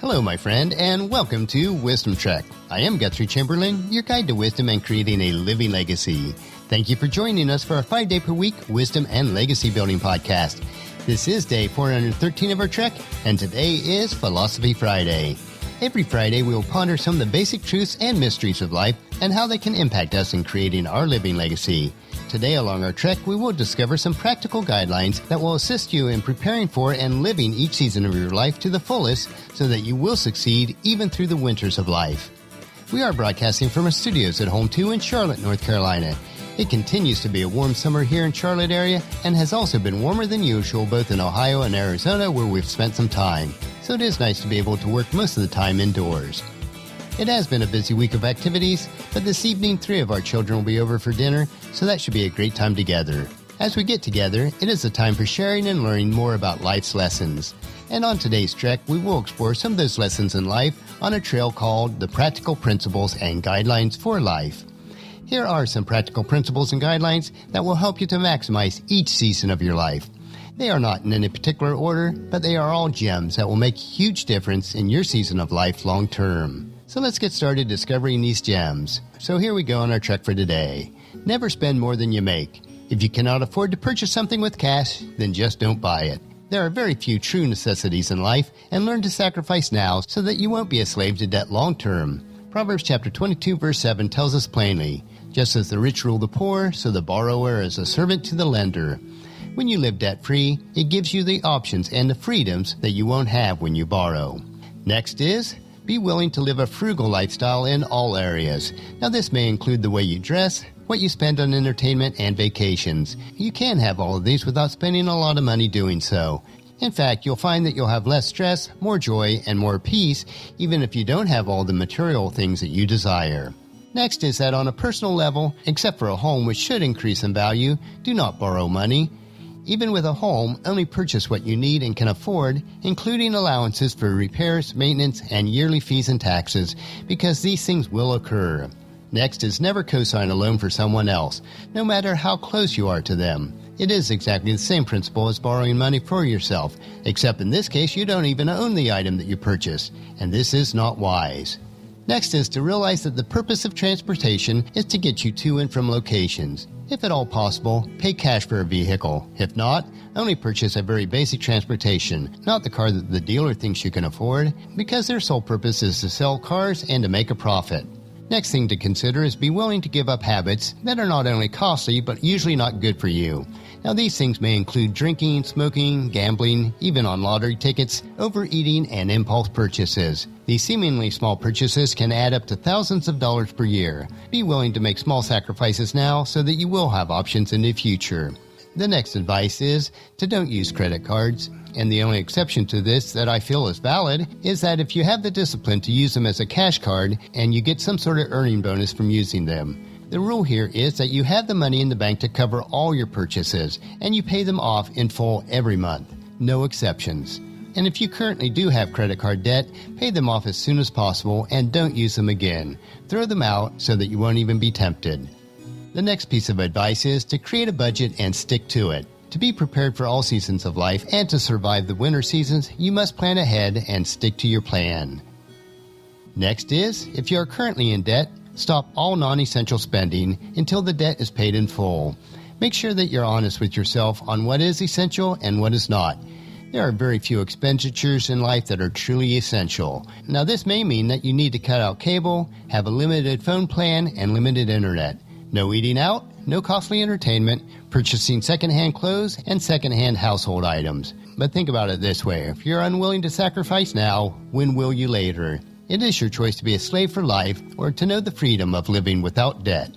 Hello, my friend, and welcome to Wisdom Trek. I am Guthrie Chamberlain, your guide to wisdom and creating a living legacy. Thank you for joining us for our 5-day-per-week wisdom and legacy building podcast. This is day 413 of our trek, and today is Philosophy Friday. Every Friday, we will ponder some of the basic truths and mysteries of life and how they can impact us in creating our living legacy. Today, along our trek, we will discover some practical guidelines that will assist you in preparing for and living each season of your life to the fullest so that you will succeed even through the winters of life. We are broadcasting from our studios at Home 2 in Charlotte, North Carolina. It continues to be a warm summer here in Charlotte area and has also been warmer than usual both in Ohio and Arizona where we've spent some time. So it is nice to be able to work most of the time indoors. It has been a busy week of activities, but this evening 3 of our children will be over for dinner, so that should be a great time together. As we get together, it is a time for sharing and learning more about life's lessons. And on today's trek, we will explore some of those lessons in life on a trail called The Practical Principles and Guidelines for Life. Here are some practical principles and guidelines that will help you to maximize each season of your life. They are not in any particular order, but they are all gems that will make a huge difference in your season of life long term. So let's get started discovering these gems. So here we go on our trek for today. Never spend more than you make. If you cannot afford to purchase something with cash, then just don't buy it. There are very few true necessities in life, and learn to sacrifice now so that you won't be a slave to debt long term. Proverbs chapter 22 verse 7 tells us plainly, just as the rich rule the poor, so the borrower is a servant to the lender. When you live debt-free, it gives you the options and the freedoms that you won't have when you borrow. Next is, be willing to live a frugal lifestyle in all areas. Now this may include the way you dress, what you spend on entertainment, and vacations. You can have all of these without spending a lot of money doing so. In fact, you'll find that you'll have less stress, more joy, and more peace, even if you don't have all the material things that you desire. Next is that on a personal level, except for a home which should increase in value, do not borrow money. Even with a home, only purchase what you need and can afford, including allowances for repairs, maintenance, and yearly fees and taxes, because these things will occur. Next is never co-sign a loan for someone else, no matter how close you are to them. It is exactly the same principle as borrowing money for yourself, except in this case you don't even own the item that you purchase, and this is not wise. Next is to realize that the purpose of transportation is to get you to and from locations. If at all possible, pay cash for a vehicle. If not, only purchase a very basic transportation, not the car that the dealer thinks you can afford, because their sole purpose is to sell cars and to make a profit. Next thing to consider is be willing to give up habits that are not only costly but usually not good for you. Now these things may include drinking, smoking, gambling, even on lottery tickets, overeating, and impulse purchases. These seemingly small purchases can add up to thousands of dollars per year. Be willing to make small sacrifices now so that you will have options in the future. The next advice is to don't use credit cards. And the only exception to this that I feel is valid is that if you have the discipline to use them as a cash card and you get some sort of earning bonus from using them. The rule here is that you have the money in the bank to cover all your purchases and you pay them off in full every month. No exceptions. And if you currently do have credit card debt, pay them off as soon as possible and don't use them again. Throw them out so that you won't even be tempted. The next piece of advice is to create a budget and stick to it. To be prepared for all seasons of life and to survive the winter seasons, you must plan ahead and stick to your plan. Next is, if you are currently in debt, stop all non-essential spending until the debt is paid in full. Make sure that you're honest with yourself on what is essential and what is not. There are very few expenditures in life that are truly essential. Now this may mean that you need to cut out cable, have a limited phone plan, and limited internet. No eating out, no costly entertainment, purchasing secondhand clothes, and secondhand household items. But think about it this way, if you're unwilling to sacrifice now, when will you later? It is your choice to be a slave for life or to know the freedom of living without debt.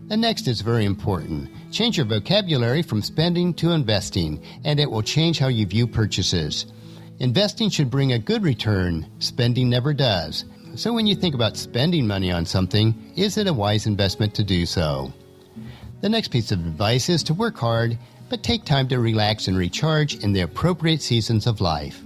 The next is very important. Change your vocabulary from spending to investing, and it will change how you view purchases. Investing should bring a good return. Spending never does. So when you think about spending money on something, is it a wise investment to do so? The next piece of advice is to work hard, but take time to relax and recharge in the appropriate seasons of life.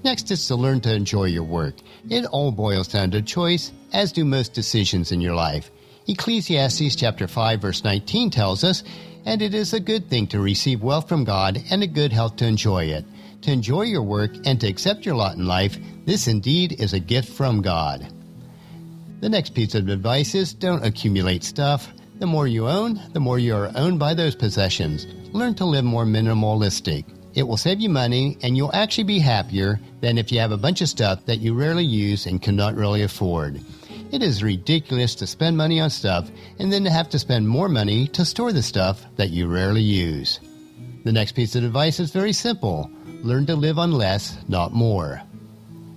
Next is to learn to enjoy your work. It all boils down to choice, as do most decisions in your life. Ecclesiastes chapter 5 verse 19 tells us, "And it is a good thing to receive wealth from God and a good health to enjoy it, to enjoy your work, and to accept your lot in life, this indeed is a gift from God. The next piece of advice is don't accumulate stuff. The more you own, the more you are owned by those possessions. Learn to live more minimalistic. It will save you money, and you'll actually be happier than if you have a bunch of stuff that you rarely use and cannot really afford. It is ridiculous to spend money on stuff and then to have to spend more money to store the stuff that you rarely use. The next piece of advice is very simple. Learn to live on less, not more.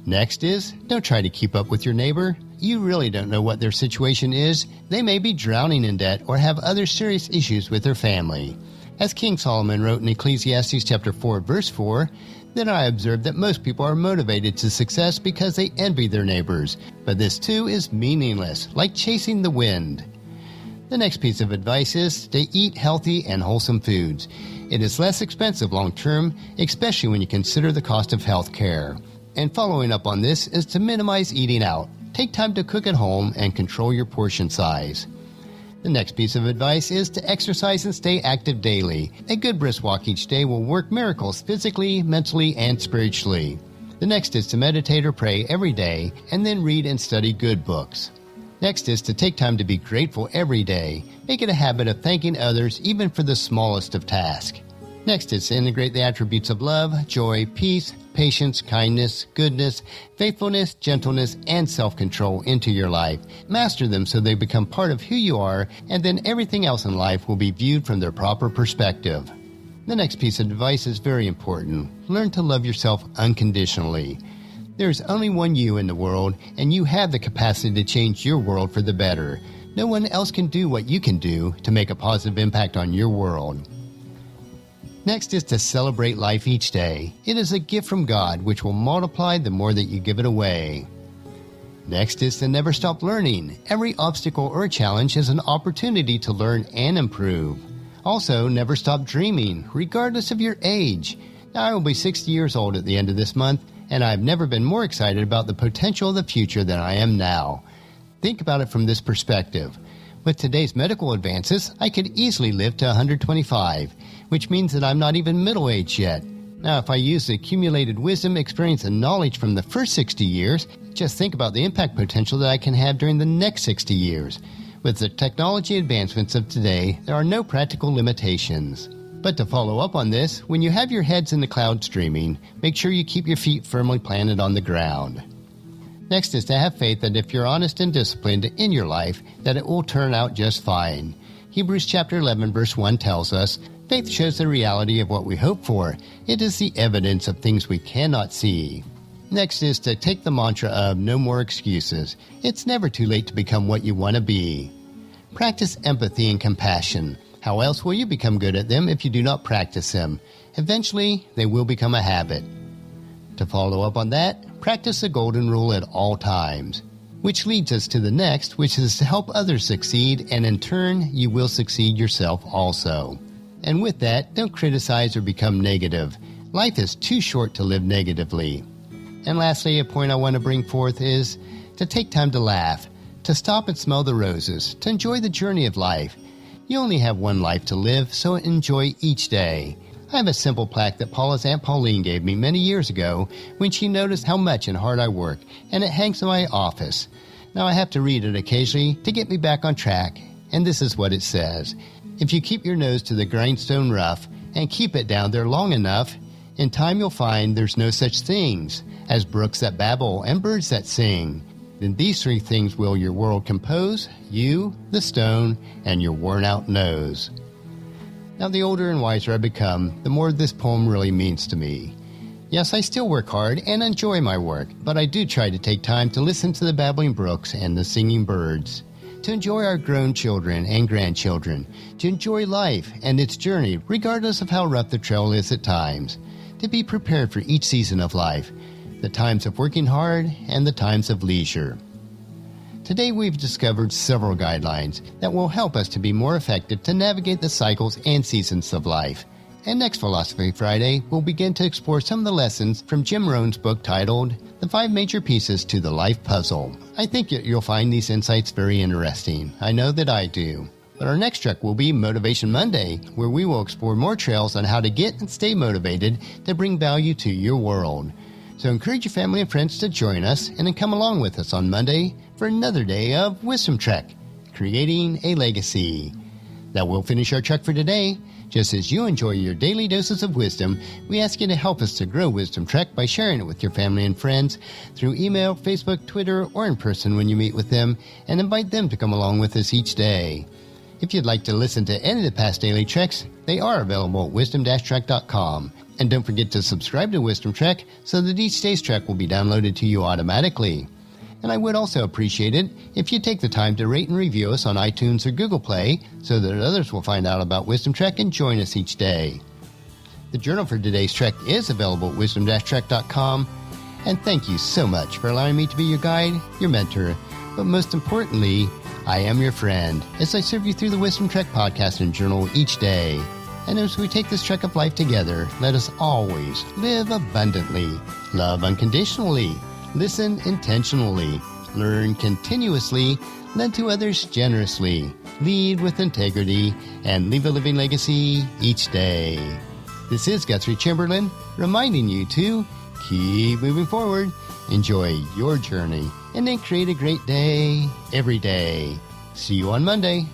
Next is, don't try to keep up with your neighbor. You really don't know what their situation is. They may be drowning in debt or have other serious issues with their family. As King Solomon wrote in Ecclesiastes chapter 4, verse 4, then I observed that most people are motivated to success because they envy their neighbors. But this too is meaningless, like chasing the wind. The next piece of advice is to eat healthy and wholesome foods. It is less expensive long term, especially when you consider the cost of health care. And following up on this is to minimize eating out. Take time to cook at home and control your portion size. The next piece of advice is to exercise and stay active daily. A good brisk walk each day will work miracles physically, mentally, and spiritually. The next is to meditate or pray every day and then read and study good books. Next is to take time to be grateful every day. Make it a habit of thanking others even for the smallest of tasks. Next is to integrate the attributes of love, joy, peace, patience, kindness, goodness, faithfulness, gentleness, and self-control into your life. Master them so they become part of who you are, and then everything else in life will be viewed from their proper perspective. The next piece of advice is very important. Learn to love yourself unconditionally. There's only one you in the world, and you have the capacity to change your world for the better. No one else can do what you can do to make a positive impact on your world. Next is to celebrate life each day. It is a gift from God which will multiply the more that you give it away. Next is to never stop learning. Every obstacle or challenge is an opportunity to learn and improve. Also, never stop dreaming, regardless of your age. Now, I will be 60 years old at the end of this month, and I've never been more excited about the potential of the future than I am now. Think about it from this perspective. With today's medical advances, I could easily live to 125, which means that I'm not even middle-aged yet. Now, if I use the accumulated wisdom, experience, and knowledge from the first 60 years, just think about the impact potential that I can have during the next 60 years. With the technology advancements of today, there are no practical limitations. But to follow up on this, when you have your heads in the clouds dreaming, make sure you keep your feet firmly planted on the ground. Next is to have faith that if you're honest and disciplined in your life, that it will turn out just fine. Hebrews chapter 11 verse 1 tells us, faith shows the reality of what we hope for. It is the evidence of things we cannot see. Next is to take the mantra of no more excuses. It's never too late to become what you want to be. Practice empathy and compassion. How else will you become good at them if you do not practice them? Eventually, they will become a habit. To follow up on that, practice the golden rule at all times. Which leads us to the next, which is to help others succeed, and in turn, you will succeed yourself also. And with that, don't criticize or become negative. Life is too short to live negatively. And lastly, a point I want to bring forth is to take time to laugh, to stop and smell the roses, to enjoy the journey of life. You only have one life to live, so enjoy each day. I have a simple plaque that Paula's Aunt Pauline gave me many years ago when she noticed how much and hard I work, and it hangs in my office. Now I have to read it occasionally to get me back on track, and this is what it says. If you keep your nose to the grindstone rough and keep it down there long enough, in time you'll find there's no such things as brooks that babble and birds that sing. Then these three things will your world compose, you, the stone, and your worn-out nose. Now, the older and wiser I become, the more this poem really means to me. Yes, I still work hard and enjoy my work, but I do try to take time to listen to the babbling brooks and the singing birds, to enjoy our grown children and grandchildren, to enjoy life and its journey, regardless of how rough the trail is at times, to be prepared for each season of life, the times of working hard and the times of leisure. Today we've discovered several guidelines that will help us to be more effective to navigate the cycles and seasons of life. And next Philosophy Friday, we'll begin to explore some of the lessons from Jim Rohn's book titled The 5 Major Pieces to the Life Puzzle. I think you'll find these insights very interesting. I know that I do. But our next trek will be Motivation Monday, where we will explore more trails on how to get and stay motivated to bring value to your world. So encourage your family and friends to join us and then come along with us on Monday for another day of Wisdom Trek, Creating a Legacy. That will finish our trek for today. Just as you enjoy your daily doses of wisdom, we ask you to help us to grow Wisdom Trek by sharing it with your family and friends through email, Facebook, Twitter, or in person when you meet with them, and invite them to come along with us each day. If you'd like to listen to any of the past daily treks, they are available at wisdom-trek.com. And don't forget to subscribe to Wisdom Trek so that each day's trek will be downloaded to you automatically. And I would also appreciate it if you take the time to rate and review us on iTunes or Google Play so that others will find out about Wisdom Trek and join us each day. The journal for today's trek is available at wisdom-trek.com. And thank you so much for allowing me to be your guide, your mentor, but most importantly, I am your friend as I serve you through the Wisdom Trek podcast and journal each day. And as we take this trek of life together, let us always live abundantly, love unconditionally, listen intentionally, learn continuously, lend to others generously, lead with integrity, and leave a living legacy each day. This is Guthrie Chamberlain reminding you to keep moving forward, enjoy your journey, and then create a great day every day. See you on Monday.